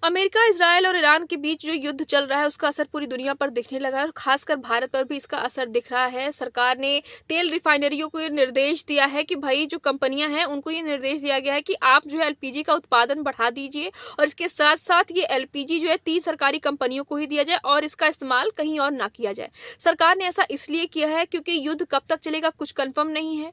America, Israel और Iran के बीच जो युद्ध चल रहा है उसका असर पूरी दुनिया पर दिखने लगा है और खासकर भारत पर भी इसका असर दिख रहा है। सरकार ने तेल रिफाइनरियों को ये निर्देश दिया है कि भाई जो कंपनियां हैं उनको ये निर्देश दिया गया है कि आप जो है एलपीजी का उत्पादन बढ़ा दीजिए और इसके साथ साथ ये एलपीजी जो है 30 सरकारी कंपनियों को ही दिया जाए और इसका इस्तेमाल कहीं और ना किया जाए। सरकार ने ऐसा इसलिए किया है क्योंकि युद्ध कब तक चलेगा कुछ कंफर्म नहीं है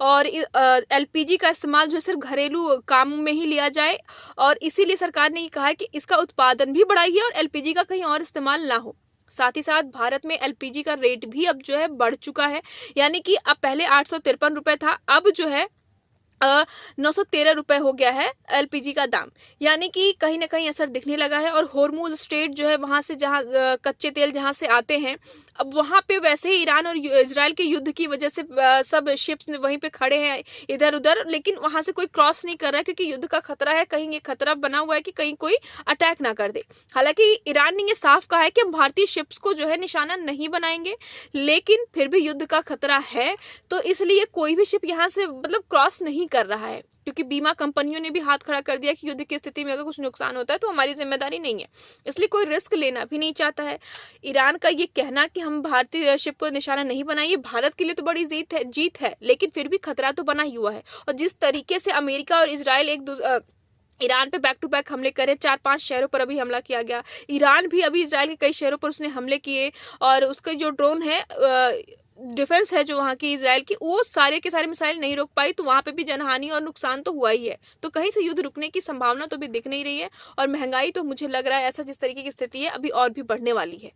और एलपीजी का इस्तेमाल जो है सिर्फ घरेलू काम में ही लिया जाए और इसीलिए सरकार ने ये कहा है कि इसका उत्पादन भी बढ़ाइए और एलपीजी का कहीं और इस्तेमाल ना हो। साथ ही साथ भारत में एलपीजी का रेट भी अब जो है बढ़ चुका है, यानी कि अब पहले 853 रुपए था, अब जो है 913 रुपए हो गया है एलपीजी का दाम। यानी कि कहीं ना कहीं असर दिखने लगा है और होर्मुज स्ट्रेट जो है वहां से जहां कच्चे तेल जहां से आते हैं, अब वहां पे वैसे ही ईरान और इजराइल के युद्ध की वजह से सब शिप्स वहीं पे खड़े हैं इधर उधर, लेकिन वहां से कोई क्रॉस नहीं कर रहा है क्योंकि युद्ध का खतरा है, कहीं ये खतरा बना हुआ है कि कहीं कोई अटैक ना कर दे। हालांकि ईरान ने ये साफ कहा है कि हम भारतीय शिप्स को जो है निशाना नहीं बनाएंगे, लेकिन फिर भी युद्ध का खतरा है तो इसलिए कोई भी शिप यहाँ से मतलब क्रॉस नहीं कर रहा है क्योंकि बीमा कंपनियों ने भी हाथ खड़ा कर दिया कि युद्ध की स्थिति में अगर कुछ नुकसान होता है तो हमारी जिम्मेदारी नहीं है, इसलिए कोई रिस्क लेना भी नहीं चाहता है। ईरान का ये कहना कि हम भारतीय शिप को निशाना नहीं बनाइए भारत के लिए तो बड़ी जीत है, लेकिन फिर भी खतरा तो बना ही हुआ है। और जिस तरीके से अमेरिका और इजराइल ईरान पे बैक टू बैक हमले करे, 4-5 शहरों पर अभी हमला किया गया, ईरान भी अभी इजराइल के कई शहरों पर उसने हमले किए और उसके जो ड्रोन है डिफेंस है जो वहाँ की इजराइल की, वो सारे के सारे मिसाइल नहीं रोक पाई, तो वहाँ पे भी जनहानि और नुकसान तो हुआ ही है। तो कहीं से युद्ध रुकने की संभावना तो भी दिख नहीं रही है और महंगाई तो मुझे लग रहा है ऐसा जिस तरीके की स्थिति है अभी और भी बढ़ने वाली है।